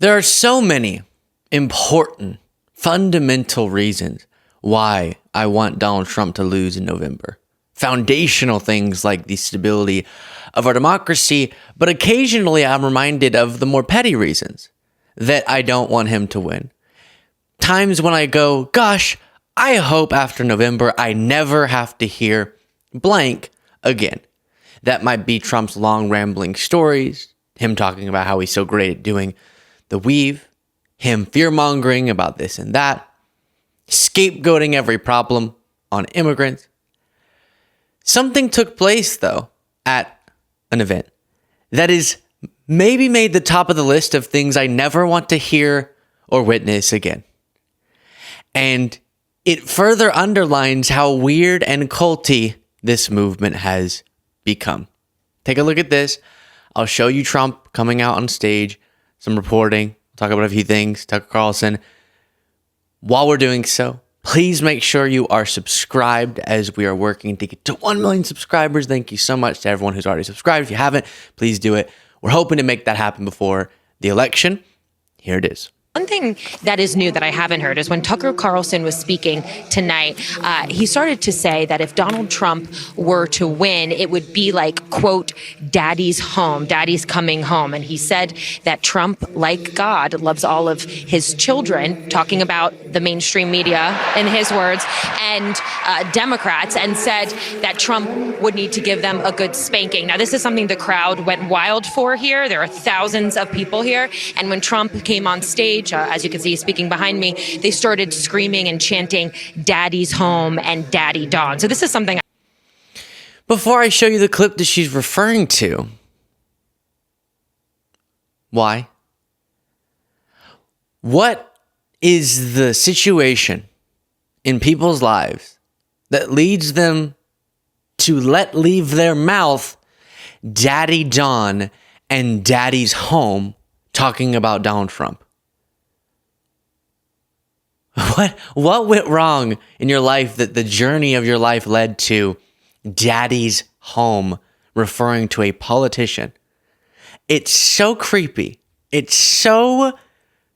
There are so many important, fundamental reasons why I want Donald Trump to lose in November. Foundational things like the stability of our democracy, but occasionally I'm reminded of the more petty reasons that I don't want him to win. Times when I go, gosh, I hope after November I never have to hear blank again. That might be Trump's long rambling stories, him talking about how he's so great at doing the weave, him fear-mongering about this and that, scapegoating every problem on immigrants. Something took place, though, at an event that is maybe made the top of the list of things I never want to hear or witness again. And it further underlines how weird and culty this movement has become. Take a look at this. I'll show you Trump coming out on stage, some reporting, talk about a few things, Tucker Carlson. While we're doing so, please make sure you are subscribed as we are working to get to 1 million subscribers. Thank you so much to everyone who's already subscribed. If you haven't, please do it. We're hoping to make that happen before the election. Here it is. One thing that is new that I haven't heard is when Tucker Carlson was speaking tonight, he started to say that if Donald Trump were to win, it would be like, quote, daddy's home, daddy's coming home. And he said that Trump, like God, loves all of his children, talking about the mainstream media, in his words, and Democrats, and said that Trump would need to give them a good spanking. Now, this is something the crowd went wild for here. There are thousands of people here. And when Trump came on stage, as you can see, speaking behind me, they started screaming and chanting "Daddy's home" and "Daddy Don." So this is something. Before I show you the clip that she's referring to, why? What is the situation in people's lives that leads them to let leave their mouth Daddy Don and Daddy's home talking about Donald Trump? What went wrong in your life that the journey of your life led to Daddy's home referring to a politician? It's so creepy. It's so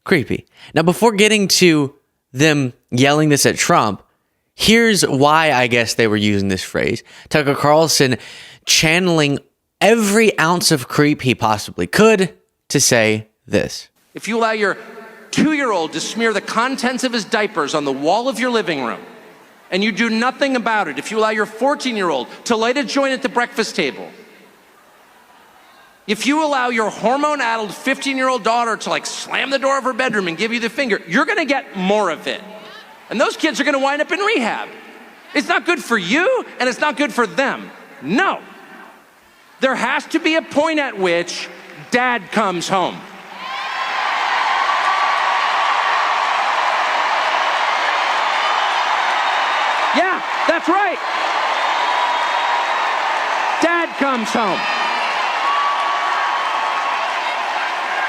creepy. Now, before getting to them yelling this at Trump, here's why I guess they were using this phrase. Tucker Carlson channeling every ounce of creep he possibly could to say this. If you allow your 2-year-old to smear the contents of his diapers on the wall of your living room, and you do nothing about it, if you allow your 14-year-old to light a joint at the breakfast table, if you allow your hormone-addled 15-year-old daughter to slam the door of her bedroom and give you the finger, you're gonna get more of it. And those kids are gonna wind up in rehab. It's not good for you, and it's not good for them. No. There has to be a point at which dad comes home. Yeah, that's right. Dad comes home.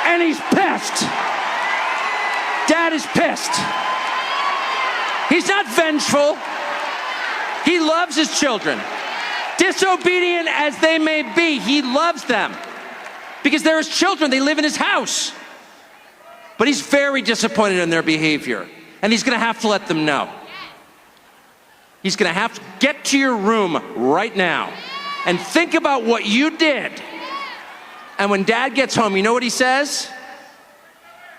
And he's pissed. Dad is pissed. He's not vengeful. He loves his children. Disobedient as they may be, he loves them. Because they're his children, they live in his house. But he's very disappointed in their behavior. And he's gonna have to let them know. He's gonna have to get to your room right now and think about what you did. And when dad gets home, you know what he says?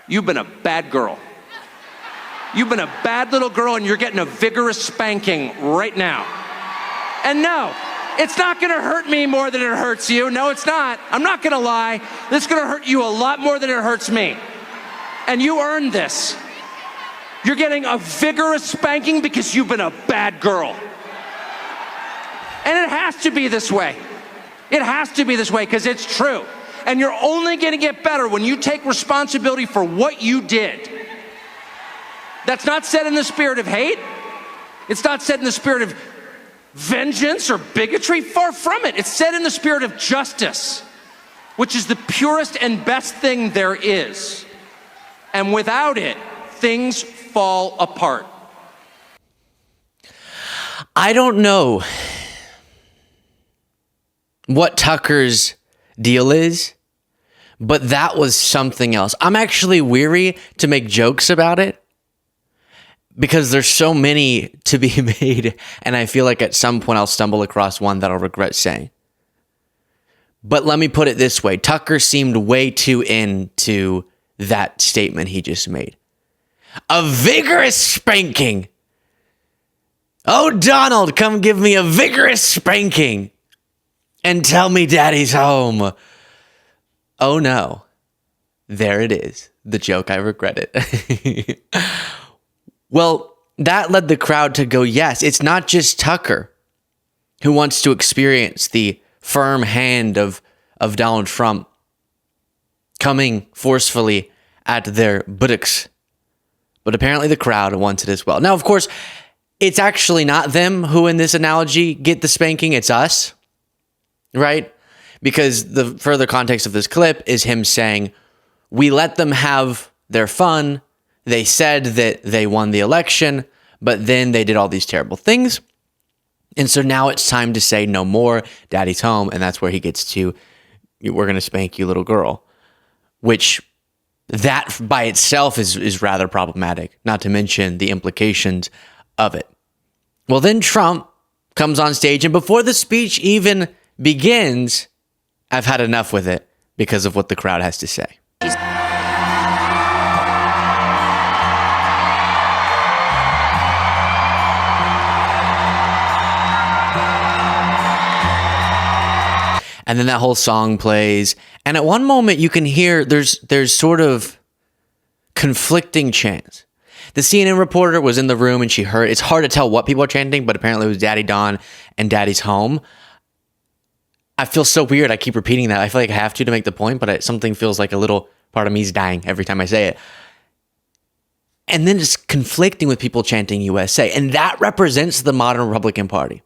You've been a bad girl. You've been a bad little girl and you're getting a vigorous spanking right now. And no, it's not gonna hurt me more than it hurts you. No, it's not. I'm not gonna lie. This is gonna hurt you a lot more than it hurts me. And you earned this. You're getting a vigorous spanking because you've been a bad girl. And it has to be this way. It has to be this way because it's true. And you're only gonna get better when you take responsibility for what you did. That's not said in the spirit of hate. It's not said in the spirit of vengeance or bigotry. Far from it. It's said in the spirit of justice, which is the purest and best thing there is. And without it, things fall apart. I don't know what Tucker's deal is, But that was something else. I'm actually weary to make jokes about it because there's so many to be made, and I feel like at some point I'll stumble across one that I'll regret saying. But let me put it this way. Tucker seemed way too into that statement he just made. A vigorous spanking. Oh, Donald, come give me a vigorous spanking and tell me daddy's home. Oh, no. There it is. The joke I regretted. Well, that led the crowd to go, yes, it's not just Tucker who wants to experience the firm hand of Donald Trump coming forcefully at their buttocks. But apparently the crowd wants it as well. Now, of course, it's actually not them who in this analogy get the spanking, it's us, right? Because the further context of this clip is him saying, we let them have their fun. They said that they won the election, but then they did all these terrible things. And so now it's time to say no more, daddy's home. And that's where he gets to, we're going to spank you, little girl, which that by itself is rather problematic, not to mention the implications of it. Well, then Trump comes on stage, and before the speech even begins, I've had enough with it because of what the crowd has to say. And then that whole song plays. And at one moment you can hear there's sort of conflicting chants. The CNN reporter was in the room and she heard, it's hard to tell what people are chanting, but apparently it was Daddy Don and Daddy's home. I feel so weird. I keep repeating that. I feel like I have to make the point, but something feels like a little part of me is dying every time I say it. And then just conflicting with people chanting USA. And that represents the modern Republican Party.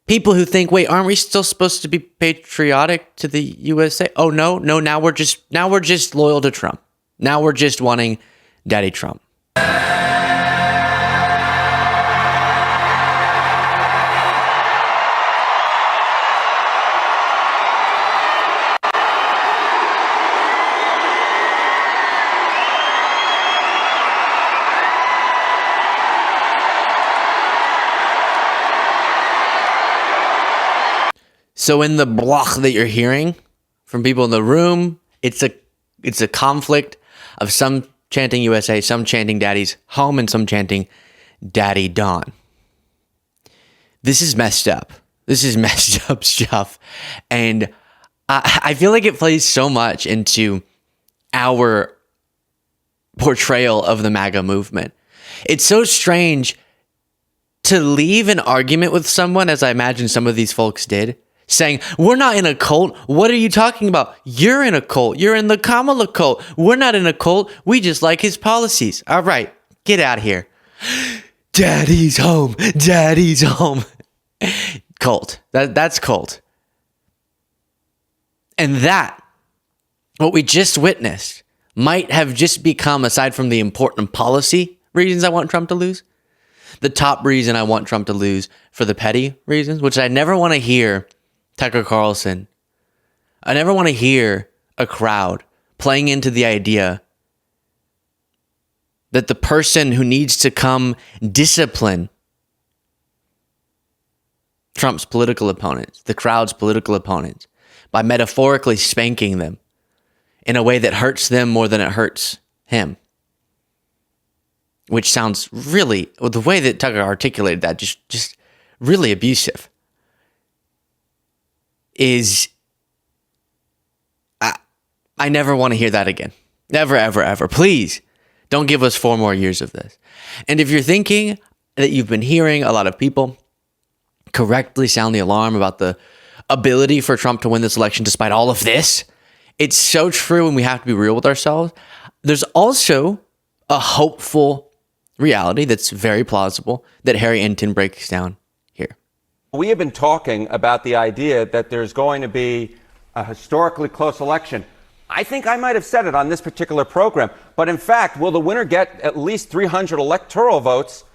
People who think, wait, aren't we still supposed to be patriotic to the USA? Oh, no, now we're just loyal to Trump. Now we're just wanting Daddy Trump. So in the block that you're hearing from people in the room, it's a conflict of some chanting USA, some chanting Daddy's home, and some chanting Daddy Don. This is messed up. This is messed up stuff. And I feel like it plays so much into our portrayal of the MAGA movement. It's so strange to leave an argument with someone, as I imagine some of these folks did, saying, we're not in a cult. What are you talking about? You're in a cult. You're in the Kamala cult. We're not in a cult. We just like his policies. All right, get out of here. Daddy's home. Daddy's home. Cult. That's cult. And that, what we just witnessed, might have just become, aside from the important policy reasons I want Trump to lose, the top reason I want Trump to lose for the petty reasons, which I never want to hear Tucker Carlson. I never want to hear a crowd playing into the idea that the person who needs to come discipline Trump's political opponents, the crowd's political opponents, by metaphorically spanking them in a way that hurts them more than it hurts him. Which sounds really, well, the way that Tucker articulated that, just really abusive. I never want to hear that again. Never, ever, ever. Please don't give us 4 more years of this. And if you're thinking that you've been hearing a lot of people correctly sound the alarm about the ability for Trump to win this election despite all of this, it's so true, and we have to be real with ourselves. There's also a hopeful reality that's very plausible that Harry Enton breaks down here. We have been talking about the idea that there's going to be a historically close election. I think I might have said it on this particular program, but in fact, will the winner get at least 300 electoral votes?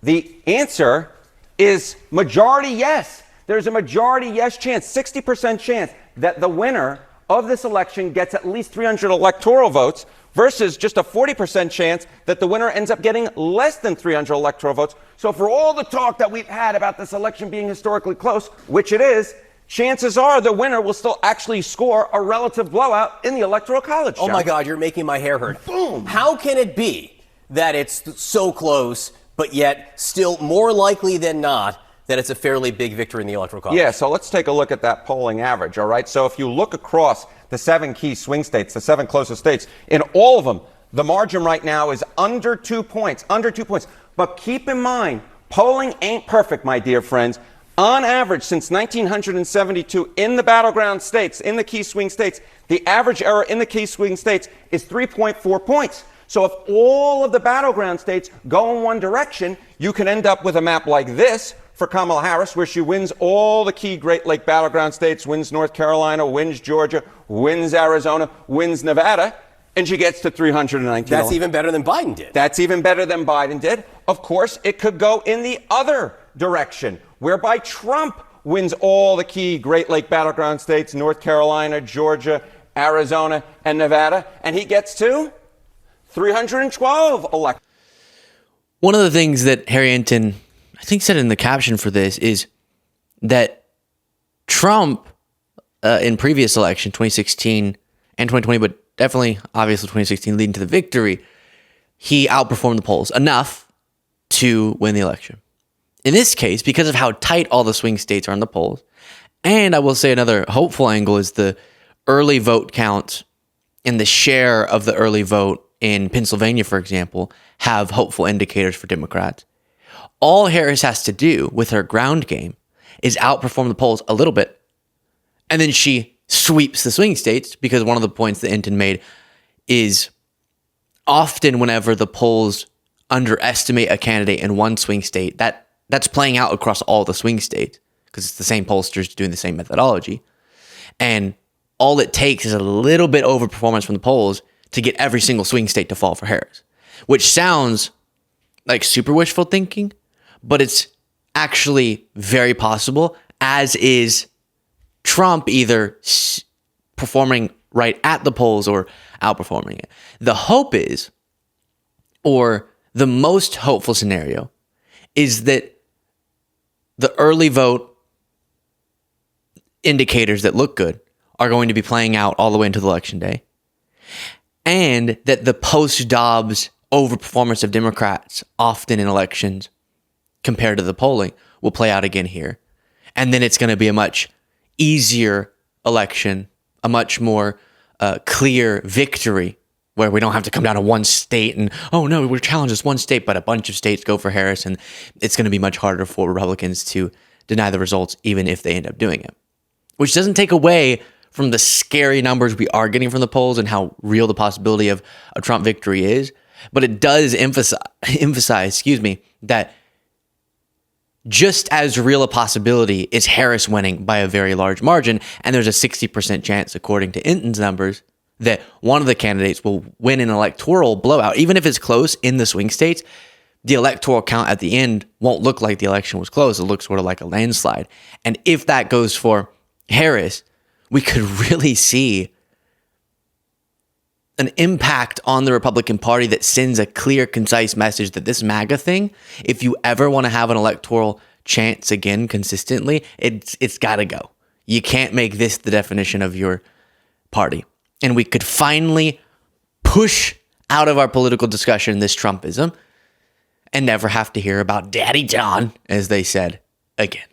The answer is majority yes. There's a majority yes chance, 60% chance that the winner of this election gets at least 300 electoral votes versus just a 40% chance that the winner ends up getting less than 300 electoral votes. So for all the talk that we've had about this election being historically close, which it is, chances are the winner will still actually score a relative blowout in the Electoral College. Oh, my God, you're making my hair hurt. Boom. How can it be that it's so close, but yet still more likely than not that it's a fairly big victory in the Electoral College? Yeah, so let's take a look at that polling average, all right? So if you look across the 7 key swing states, the 7 closest states, in all of them, the margin right now is under 2 points, under 2 points. But keep in mind, polling ain't perfect, my dear friends. On average, since 1972, in the battleground states, in the key swing states, the average error in the key swing states is 3.4 points. So if all of the battleground states go in one direction, you can end up with a map like this for Kamala Harris, where she wins all the key Great Lake battleground states, wins North Carolina, wins Georgia, wins Arizona, wins Nevada, and she gets to 319. That's even better than Biden did. That's even better than Biden did. Of course, it could go in the other direction, whereby Trump wins all the key Great Lake battleground states, North Carolina, Georgia, Arizona, and Nevada, and he gets to 312 elections. One of the things that Harry Enten, I think, said in the caption for this is that Trump, in previous election, 2016 and 2020, but definitely, obviously, 2016 leading to the victory, he outperformed the polls enough to win the election. In this case, because of how tight all the swing states are in the polls, and I will say another hopeful angle is the early vote count and the share of the early vote in Pennsylvania, for example, have hopeful indicators for Democrats. All Harris has to do with her ground game is outperform the polls a little bit, and then she sweeps the swing states, because one of the points that Enten made is often whenever the polls underestimate a candidate in one swing state, that's playing out across all the swing states because it's the same pollsters doing the same methodology. And all it takes is a little bit overperformance from the polls to get every single swing state to fall for Harris, which sounds like super wishful thinking, but it's actually very possible, as is Trump either performing right at the polls or outperforming it. The hope is, or the most hopeful scenario, is that the early vote indicators that look good are going to be playing out all the way into the election day, and that the post-Dobbs overperformance of Democrats often in elections compared to the polling will play out again here. And then it's going to be a much easier election, a much more clear victory, where we don't have to come down to one state and, oh no, we're challenged as one state, but a bunch of states go for Harris, and it's going to be much harder for Republicans to deny the results, even if they end up doing it. Which doesn't take away from the scary numbers we are getting from the polls and how real the possibility of a Trump victory is, but it does emphasize, that just as real a possibility is Harris winning by a very large margin, and there's a 60% chance, according to Enten's numbers, that one of the candidates will win an electoral blowout. Even if it's close in the swing states, the electoral count at the end won't look like the election was close. It looks sort of like a landslide. And if that goes for Harris, we could really see an impact on the Republican Party that sends a clear, concise message that this MAGA thing, if you ever want to have an electoral chance again consistently, it's got to go. You can't make this the definition of your party. And we could finally push out of our political discussion this Trumpism and never have to hear about Daddy John, as they said, again.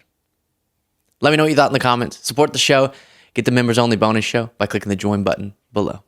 Let me know what you thought in the comments. Support the show. Get the members-only bonus show by clicking the join button below.